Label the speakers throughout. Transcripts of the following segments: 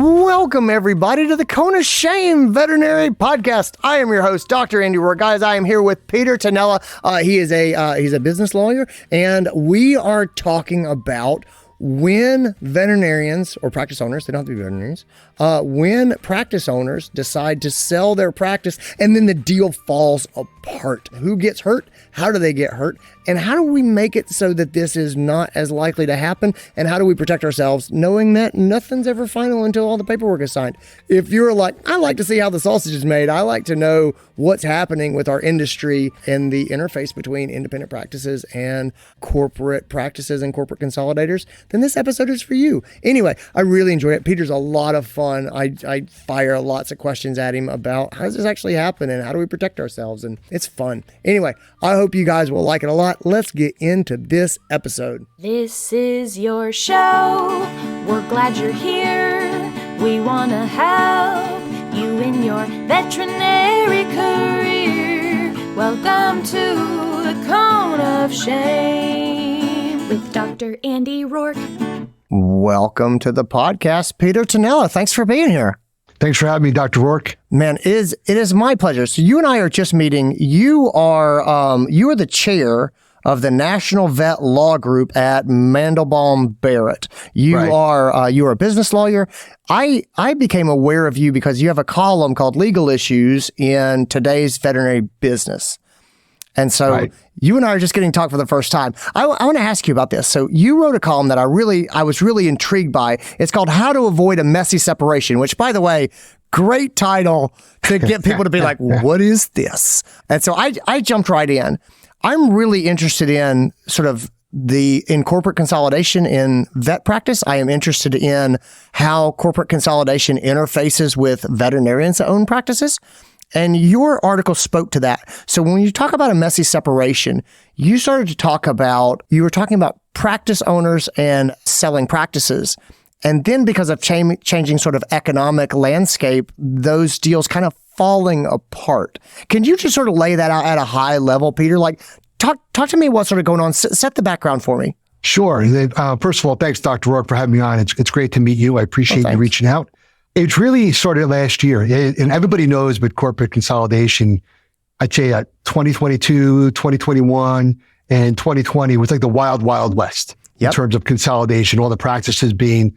Speaker 1: Welcome, everybody, to the Cone of Shame Veterinary Podcast. I am your host, Dr. Andy Roark. Guys, I am here with Peter Tanella. He's a business lawyer, and we are talking about when veterinarians or practice owners, they don't have to be veterinarians, when practice owners decide to sell their practice and then the deal falls apart. Who gets hurt? How do they get hurt? And how do we make it so that this is not as likely to happen? And how do we protect ourselves knowing that nothing's ever final until all the paperwork is signed? If you're like, I like to see how the sausage is made, I like to know what's happening with our industry and the interface between independent practices and corporate practices and corporate consolidators, then this episode is for you. Anyway, I really enjoy it. Peter's a lot of fun. I fire lots of questions at him about how does this actually happen and how do we protect ourselves? And it's fun. Anyway, I hope you guys will like it a lot. Let's get into this episode.
Speaker 2: This is your show. We're glad you're here. We want to help you in your veterinary career. Welcome to the Cone of Shame with Dr. Andy Roark.
Speaker 1: Welcome to the podcast, Peter Tanella. Thanks for being here.
Speaker 3: Thanks for having me, Dr. Roark.
Speaker 1: Man, it is my pleasure. So you and I are just meeting. You are the chair of the National Vet Law Group at Mandelbaum Barrett. You are a business lawyer. I became aware of you because you have a column called Legal Issues in Today's Veterinary Business. And so you and I are just getting to talk for the first time. I want to ask you about this. So you wrote a column that I was really intrigued by. It's called How to Avoid a Messy Separation, which, by the way, great title to get people to be like, what is this? And so I jumped right in. I'm really interested in sort of in corporate consolidation in vet practice. I am interested in how corporate consolidation interfaces with veterinarians' own practices. And your article spoke to that. So when you talk about a messy separation, you were talking about practice owners and selling practices. And then because of changing sort of economic landscape, those deals kind of falling apart. Can you just sort of lay that out at a high level, Peter? Like, talk to me what's sort of going on. Set the background for me.
Speaker 3: Sure. First of all, thanks, Dr. Roark, for having me on. It's great to meet you. I appreciate you reaching out. It really started last year, and everybody knows with corporate consolidation, I'd say 2022, 2021, and 2020 was like the wild, wild west in terms of consolidation, all the practices being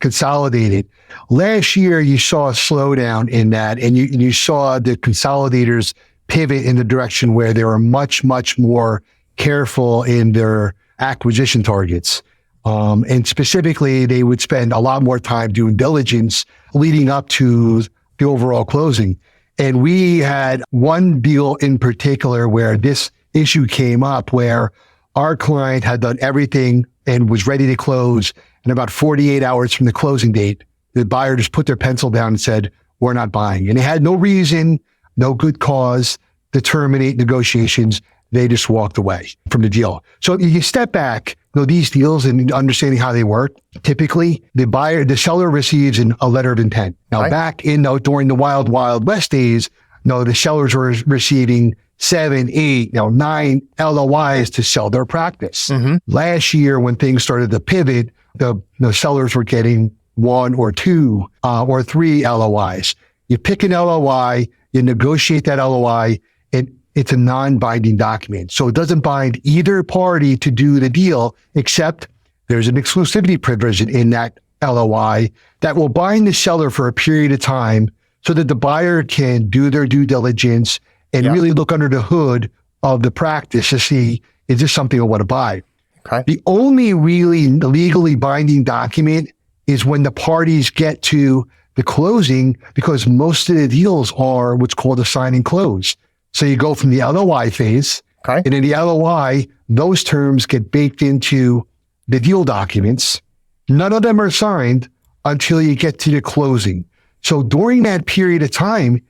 Speaker 3: consolidated. Last year, you saw a slowdown in that, and you saw the consolidators pivot in the direction where they were much, much more careful in their acquisition targets. And specifically, they would spend a lot more time doing diligence leading up to the overall closing. And we had one deal in particular where this issue came up, where our client had done everything and was ready to close. And about 48 hours from the closing date, the buyer just put their pencil down and said, we're not buying. And they had no reason, no good cause to terminate negotiations. They just walked away from the deal. So you step back, these deals and understanding how they work. Typically, the seller receives a letter of intent. Now, back during the wild, wild west days, the sellers were receiving 7, 8, 9 LOIs to sell their practice. Mm-hmm. Last year, when things started to pivot, the sellers were getting 1 or 2 or 3 LOIs. You pick an LOI, you negotiate that LOI, and it's a non-binding document. So it doesn't bind either party to do the deal, except there's an exclusivity provision in that LOI that will bind the seller for a period of time so that the buyer can do their due diligence and really look under the hood of the practice to see, is this something I want to buy? Okay. The only really legally binding document is when the parties get to the closing, because most of the deals are what's called a sign and close. So you go from the LOI phase, and in the LOI, those terms get baked into the deal documents. None of them are signed until you get to the closing. So during that period of time,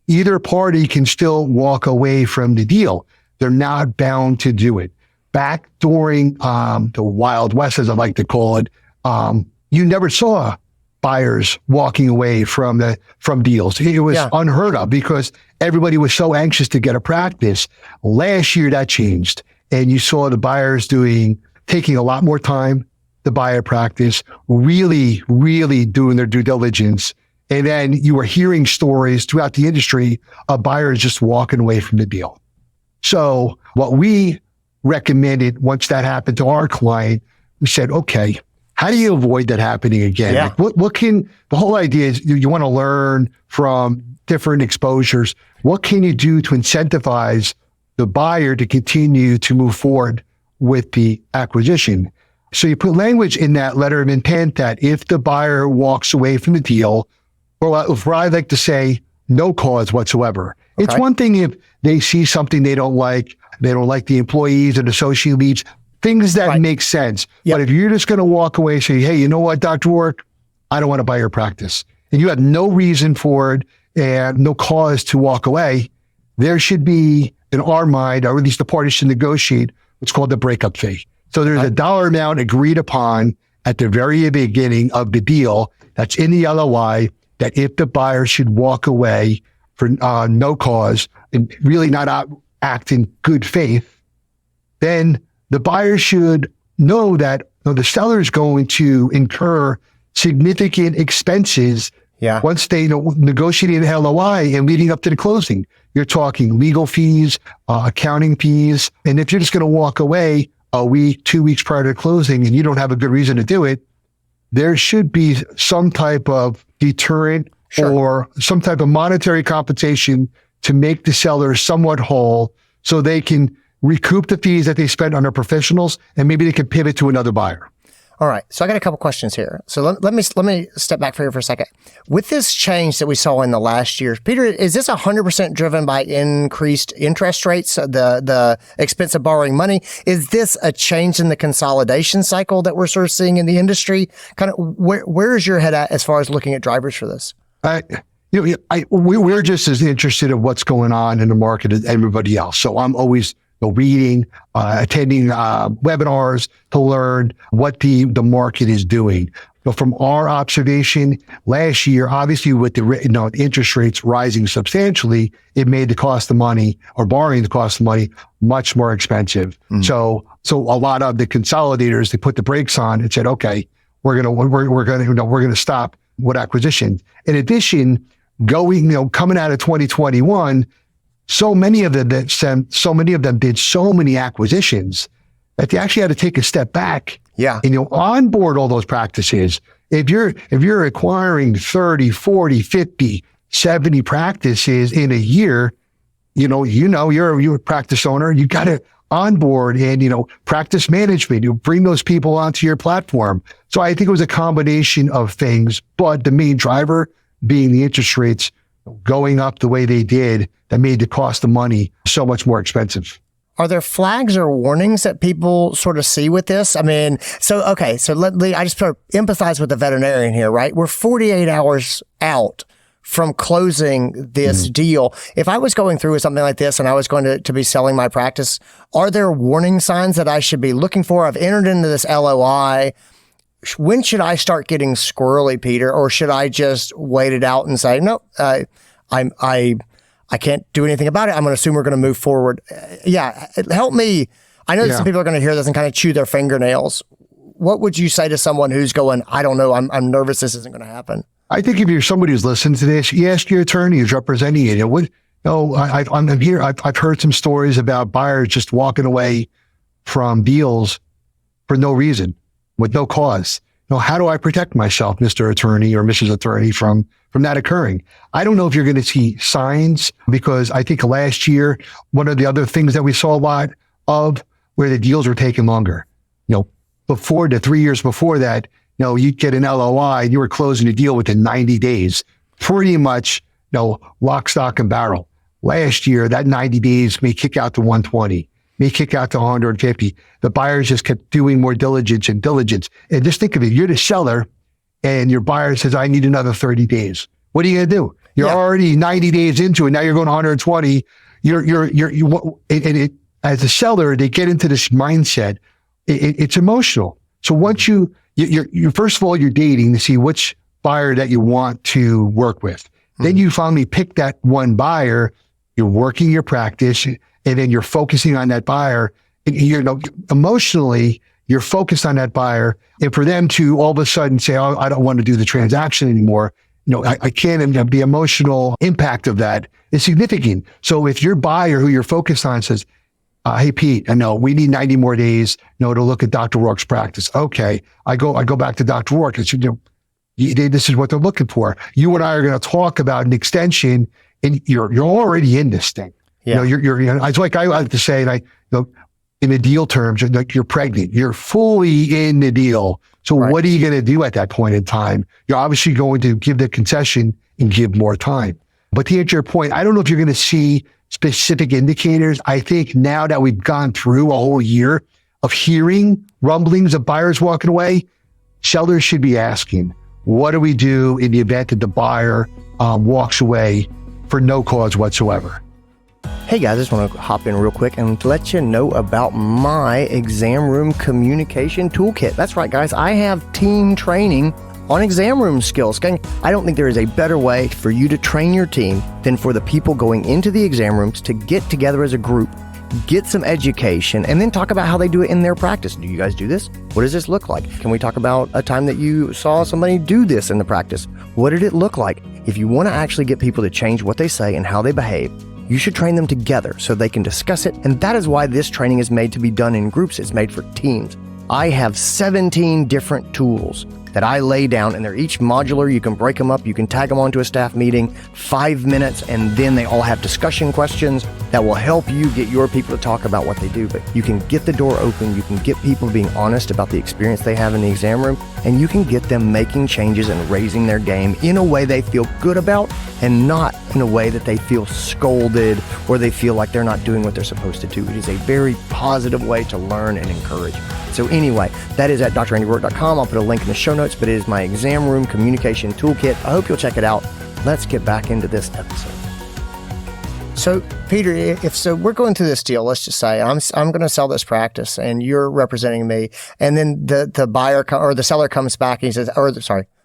Speaker 3: either party can still walk away from the deal. They're not bound to do it. Back during the Wild West, as I like to call it, you never saw buyers walking away from deals. It was unheard of because everybody was so anxious to get a practice. Last year that changed, and you saw the buyers taking a lot more time, the buyer practice, really, really doing their due diligence. And then you are hearing stories throughout the industry of buyers just walking away from the deal. So what we recommended once that happened to our client, we said, okay, how do you avoid that happening again?
Speaker 1: Yeah.
Speaker 3: Like the whole idea is you want to learn from different exposures. What can you do to incentivize the buyer to continue to move forward with the acquisition? So you put language in that letter of intent that if the buyer walks away from the deal, or what I like to say, no cause whatsoever. Okay. It's one thing if they see something they don't like the employees and associate leads, things that make sense. Yep. But if you're just going to walk away and say, hey, you know what, Dr. Roark, I don't want to buy your practice, and you have no reason for it and no cause to walk away, there should be, in our mind, or at least the parties should negotiate what's called the breakup fee. So there's a dollar amount agreed upon at the very beginning of the deal that's in the LOI that if the buyer should walk away for no cause and really not act in good faith, then the buyer should know that the seller is going to incur significant expenses once they negotiated the LOI and leading up to the closing. You're talking legal fees, accounting fees. And if you're just going to walk away a week, 2 weeks prior to closing and you don't have a good reason to do it, there should be some type of deterrent or some type of monetary compensation to make the seller somewhat whole so they can recoup the fees that they spent on their professionals and maybe they can pivot to another buyer.
Speaker 1: All right. So I got a couple questions here. So let me step back for a second. With this change that we saw in the last year, Peter, is this 100% driven by increased interest rates, the expense of borrowing money? Is this a change in the consolidation cycle that we're sort of seeing in the industry? Kind of where is your head at as far as looking at drivers for this?
Speaker 3: We're just as interested in what's going on in the market as everybody else. So I'm always reading, attending webinars to learn what the market is doing. But from our observation last year, obviously with the interest rates rising substantially, it made the cost of money or borrowing the cost of money much more expensive. Mm. So a lot of the consolidators, they put the brakes on and said, okay, we're gonna stop with acquisitions. In addition, coming out of 2021. So many of them did so many acquisitions that they actually had to take a step back and onboard all those practices. If you're acquiring 30, 40, 50, 70 practices in a year, you're a practice owner, you got to onboard and, practice management, you bring those people onto your platform. So I think it was a combination of things, but the main driver being the interest rates going up the way they did that made the cost of money so much more expensive.
Speaker 1: Are there flags or warnings that people sort of see with this? I mean, I just sort of empathize with the veterinarian here, right? We're 48 hours out from closing this deal. If I was going through with something like this and I was going to be selling my practice, are there warning signs that I should be looking for? I've entered into this LOI. When should I start getting squirrely, Peter? Or should I just wait it out and say, no, I can't do anything about it. I'm going to assume we're going to move forward. Help me. I know that some people are going to hear this and kind of chew their fingernails. What would you say to someone who's going, I don't know, I'm nervous this isn't going to happen?
Speaker 3: I think if you're somebody who's listening to this, you ask your attorney who's representing you. I'm here. I've heard some stories about buyers just walking away from deals for no reason, with no cause. How do I protect myself, Mr. Attorney or Mrs. Attorney, from that occurring? I don't know if you're going to see signs, because I think last year, one of the other things that we saw a lot of where the deals were taking longer. Before the 3 years before that, you'd get an LOI and you were closing a deal within 90 days, pretty much, lock, stock, and barrel. Last year, that 90 days may kick out to 120. May kick out to 150. The buyers just kept doing more diligence. And just think of it. You're the seller and your buyer says, I need another 30 days. What are you going to do? You're already 90 days into it. Now you're going 120. As a seller, they get into this mindset. It's emotional. So once you're first of all, you're dating to see which buyer that you want to work with. Mm-hmm. Then you finally pick that one buyer. You're working your practice, and then you're focusing on that buyer. And emotionally, You're focused on that buyer. And for them to all of a sudden say, oh, I don't want to do the transaction anymore, I can't, and the emotional impact of that is significant. So if your buyer who you're focused on says, hey, Pete, I know we need 90 more days, to look at Dr. Roark's practice. Okay. I go back to Dr. Roark and say, this is what they're looking for. You and I are going to talk about an extension, and you're already in this thing.
Speaker 1: Yeah.
Speaker 3: It's like I like to say, in the deal terms, like you're pregnant, you're fully in the deal. So what are you going to do at that point in time? You're obviously going to give the concession and give more time. But to answer your point, I don't know if you're going to see specific indicators. I think now that we've gone through a whole year of hearing rumblings of buyers walking away, sellers should be asking, what do we do in the event that the buyer walks away for no cause whatsoever?
Speaker 1: Hey guys, I just want to hop in real quick and let you know about my exam room communication toolkit. That's right, guys. I have team training on exam room skills. I don't think there is a better way for you to train your team than for the people going into the exam rooms to get together as a group, get some education, and then talk about how they do it in their practice. Do you guys do this? What does this look like? Can we talk about a time that you saw somebody do this in the practice? What did it look like? If you want to actually get people to change what they say and how they behave, you should train them together so they can discuss it. And that is why this training is made to be done in groups. It's made for teams. I have 17 different tools that I lay down, and they're each modular. You can break them up. You can tag them onto a staff meeting, 5 minutes, and then they all have discussion questions that will help you get your people to talk about what they do. But you can get the door open. You can get people being honest about the experience they have in the exam room, and you can get them making changes and raising their game in a way they feel good about, and not in a way that they feel scolded or they feel like they're not doing what they're supposed to do. It is a very positive way to learn and encourage. So anyway, that is at drandyrork.com. I'll put a link in the show notes, but it is my exam room communication toolkit. I hope you'll check it out. Let's get back into this episode. So Peter, if we're going through this deal, let's just say I'm going to sell this practice and you're representing me, and then the buyer or the seller comes back and he says,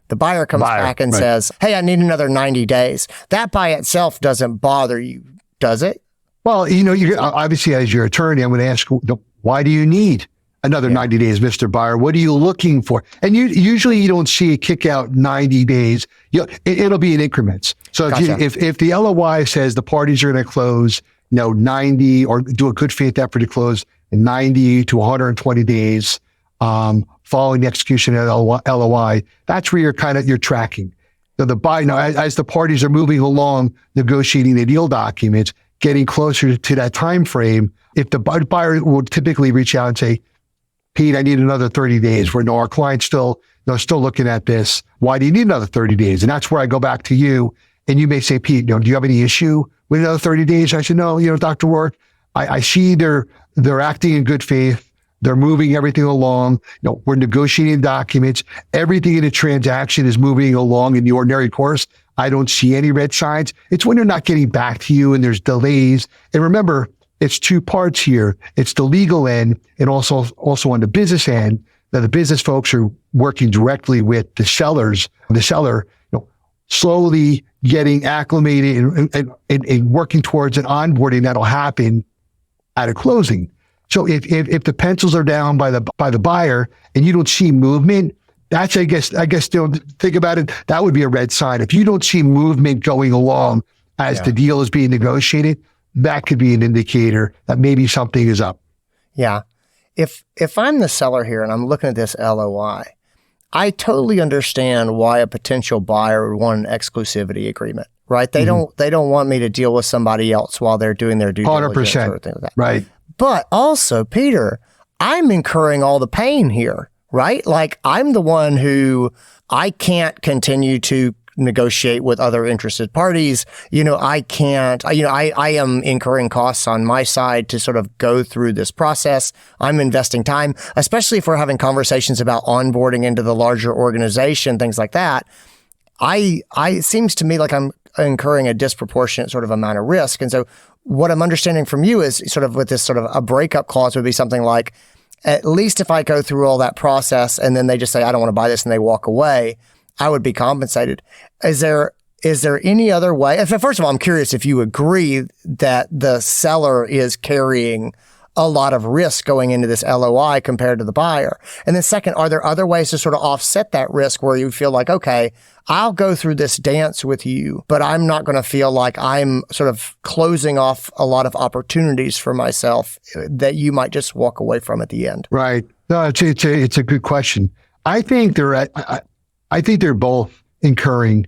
Speaker 1: the buyer comes back and says, hey, I need another 90 days. That by itself doesn't bother you, does it?
Speaker 3: Well, you obviously as your attorney, I'm going to ask, why do you need another 90 days, Mr. Buyer? What are you looking for? And usually you don't see a kick out 90 days. It'll be in increments. So
Speaker 1: Gotcha.
Speaker 3: if the LOI says the parties are going to close, 90 or do a good faith effort to close in 90 to 120 days, following the execution of LOI, that's where you're tracking. So the buyer, as the parties are moving along, negotiating the deal documents, getting closer to that time frame, if the buyer will typically reach out and say, Pete, I need another 30 days. Where our client's still looking at this. Why do you need another 30 days? And that's where I go back to you. And you may say, Pete, do you have any issue with another 30 days? I said, no, Dr. Roark, I see they're acting in good faith. They're moving everything along. We're negotiating documents. Everything in the transaction is moving along in the ordinary course. I don't see any red signs. It's when they're not getting back to you and there's delays. And remember, it's two parts here. It's the legal end and also on the business end, that the business folks are working directly with the sellers. The seller, slowly getting acclimated and working towards an onboarding that'll happen at a closing. So if the pencils are down by the buyer and you don't see movement, that's I guess think about it. That would be a red sign. If you don't see movement going along as the deal is being negotiated, that could be an indicator that maybe something is up.
Speaker 1: Yeah. If I'm the seller here and I'm looking at this LOI, I totally understand why a potential buyer would want an exclusivity agreement, right? They don't want me to deal with somebody else while they're doing their due diligence
Speaker 3: 100%.
Speaker 1: or things like that.
Speaker 3: Right.
Speaker 1: But also, Peter, I'm incurring all the pain here, right? Like I'm the one who I can't continue to negotiate with other interested parties. I can't, I am incurring costs on my side to sort of go through this process. I'm investing time, especially if we're having conversations about onboarding into the larger organization, things like that. It seems to me like I'm incurring a disproportionate sort of amount of risk. And so what I'm understanding from you is sort of with this sort of a breakup clause would be something like, at least if I go through all that process and then they just say, I don't want to buy this and they walk away, I would be compensated. Is there any other way? First of all, I'm curious if you agree that the seller is carrying a lot of risk going into this LOI compared to the buyer? And then second, are there other ways to sort of offset that risk where you feel like, okay, I'll go through this dance with you, but I'm not going to feel like I'm sort of closing off a lot of opportunities for myself that you might just walk away from at the end?
Speaker 3: Right. No, it's a good question. I think they're both incurring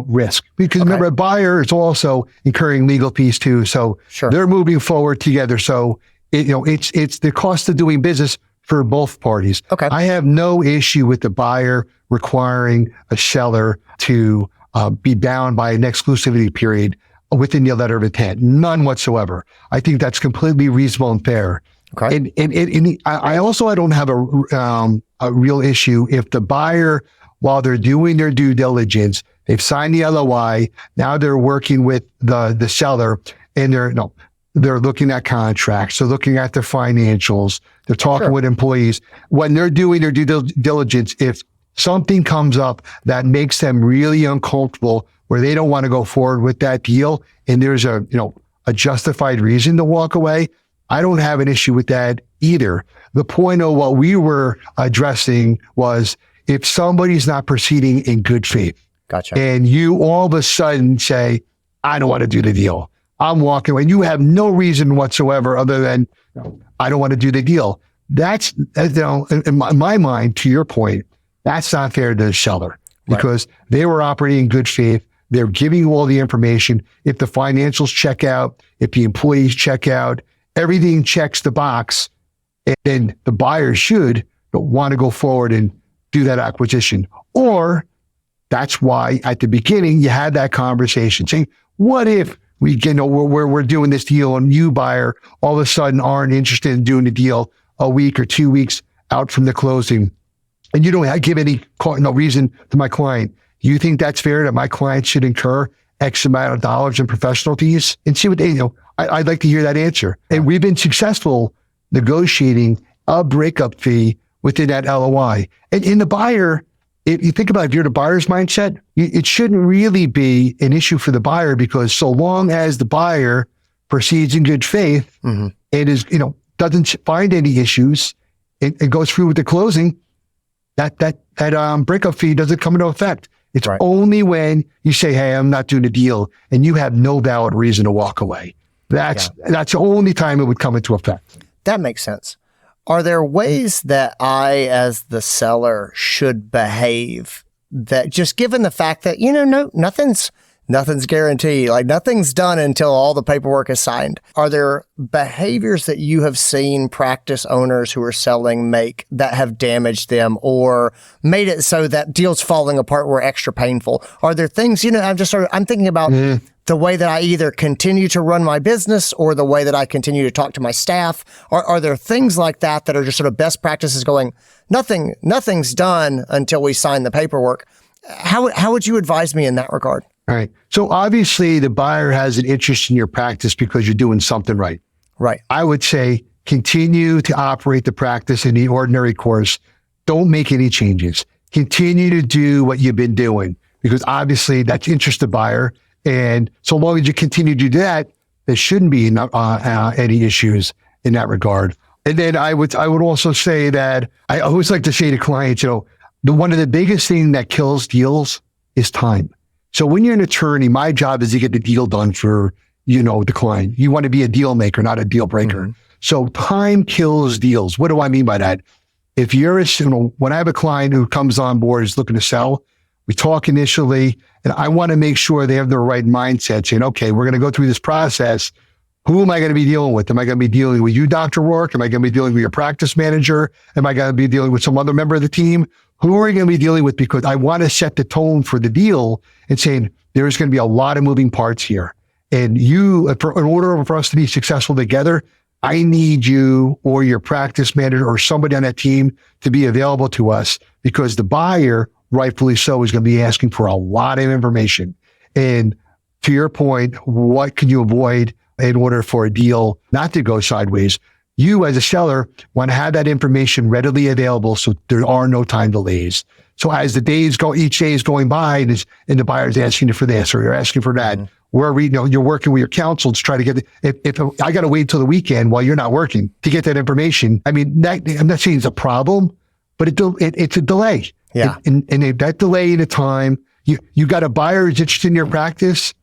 Speaker 3: risk, because remember, a buyer is also incurring legal fees too. So they're moving forward together. So it's the cost of doing business for both parties.
Speaker 1: Okay.
Speaker 3: I have no issue with the buyer requiring a seller to be bound by an exclusivity period within the letter of intent. None whatsoever. I think that's completely reasonable and fair.
Speaker 1: Okay.
Speaker 3: And I don't have a real issue if the buyer, while they're doing their due diligence, they've signed the LOI, now they're working with the seller, and they're looking at contracts, they're looking at their financials, they're talking with employees. When they're doing their due diligence, if something comes up that makes them really uncomfortable, where they don't want to go forward with that deal, and there's a justified reason to walk away, I don't have an issue with that either. The point of what we were addressing was if somebody's not proceeding in good faith,
Speaker 1: gotcha,
Speaker 3: and you all of a sudden say, I don't want to do the deal, I'm walking away, and you have no reason whatsoever other than, I don't want to do the deal. That's, in my mind, to your point, that's not fair to the seller, because they were operating in good faith. They're giving you all the information. If the financials check out, if the employees check out, everything checks the box, and the buyer should want to go forward and do that acquisition. Or that's why at the beginning you had that conversation saying, what if we're doing this deal and you, buyer, all of a sudden aren't interested in doing the deal a week or 2 weeks out from the closing, and you don't give any reason to my client. You think that's fair that my client should incur X amount of dollars in professional fees? And see what they, I'd like to hear that answer. And we've been successful negotiating a breakup fee within that LOI. And in the buyer, if you think about it, if you're the buyer's mindset, it shouldn't really be an issue for the buyer, because so long as the buyer proceeds in good faith and is, doesn't find any issues and goes through with the closing, that breakup fee doesn't come into effect. It's only when you say, hey, I'm not doing the deal, and you have no valid reason to walk away. That's the only time it would come into effect.
Speaker 1: That makes sense. Are there ways that I, as the seller, should behave that, just given the fact that, nothing's guaranteed, like nothing's done until all the paperwork is signed? Are there behaviors that you have seen practice owners who are selling make that have damaged them or made it so that deals falling apart were extra painful? Are there things, I'm thinking about the way that I either continue to run my business or the way that I continue to talk to my staff. Are there things like that that are just sort of best practices going, nothing's done until we sign the paperwork? How would you advise me in that regard?
Speaker 3: All right. So obviously the buyer has an interest in your practice because you're doing something right.
Speaker 1: Right.
Speaker 3: I would say continue to operate the practice in the ordinary course. Don't make any changes. Continue to do what you've been doing, because obviously that's interest the buyer. And so long as you continue to do that, there shouldn't be any issues in that regard. And then I would also say that I always like to say to clients, one of the biggest things that kills deals is time. So when you're an attorney, my job is to get the deal done for, the client. You want to be a deal maker, not a deal breaker. So time kills deals. What do I mean by that? If you're when I have a client who comes on board, is looking to sell, we talk initially, and I want to make sure they have the right mindset, saying, okay, we're going to go through this process. Who am I going to be dealing with? Am I going to be dealing with you, Dr. Roark? Am I going to be dealing with your practice manager? Am I going to be dealing with some other member of the team? Who are we going to be dealing with? Because I want to set the tone for the deal and saying there's going to be a lot of moving parts here. And in order for us to be successful together, I need you or your practice manager or somebody on that team to be available to us, because the buyer, rightfully so, is going to be asking for a lot of information. And to your point, what can you avoid in order for a deal not to go sideways? You as a seller want to have that information readily available so there are no time delays. So as the days go, each day is going by and the buyer's asking you for this or you're asking for that, where you're working with your counsel to try to get if I got to wait till the weekend while you're not working to get that information. I mean, I'm not saying it's a problem, but it's a delay.
Speaker 1: Yeah.
Speaker 3: And that delay in the time, you got a buyer who's interested in your practice.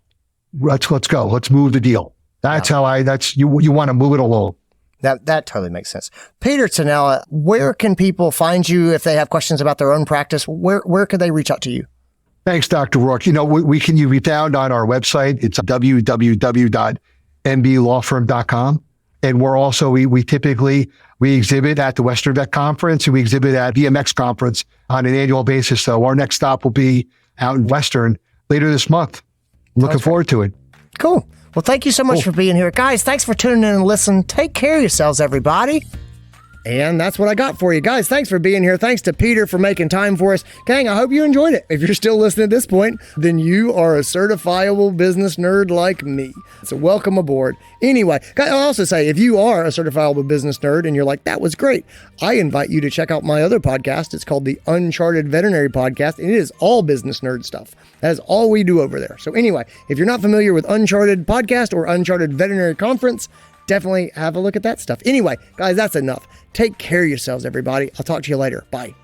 Speaker 3: Let's go. Let's move the deal. That's how you want to move it along.
Speaker 1: That totally makes sense. Peter Tanella, where can people find you if they have questions about their own practice? Where could they reach out to you?
Speaker 3: Thanks, Dr. Roark. We can be found on our website. It's www.mbLawFirm.com. And we're also, we typically exhibit at the Western Vet Conference and we exhibit at VMX Conference on an annual basis. So our next stop will be out in Western later this month. Looking forward to it.
Speaker 1: Cool. Well, thank you so much for being here. Guys, thanks for tuning in and listening. Take care of yourselves, everybody. And that's what I got for you. Guys, thanks for being here. Thanks to Peter for making time for us. Gang, I hope you enjoyed it. If you're still listening at this point, then you are a certifiable business nerd like me. So welcome aboard. Anyway, I'll also say, if you are a certifiable business nerd and you're like, that was great, I invite you to check out my other podcast. It's called the Uncharted Veterinary Podcast, and it is all business nerd stuff. That is all we do over there. So anyway, if you're not familiar with Uncharted Podcast or Uncharted Veterinary Conference, definitely have a look at that stuff. Anyway, guys, that's enough. Take care of yourselves, everybody. I'll talk to you later. Bye.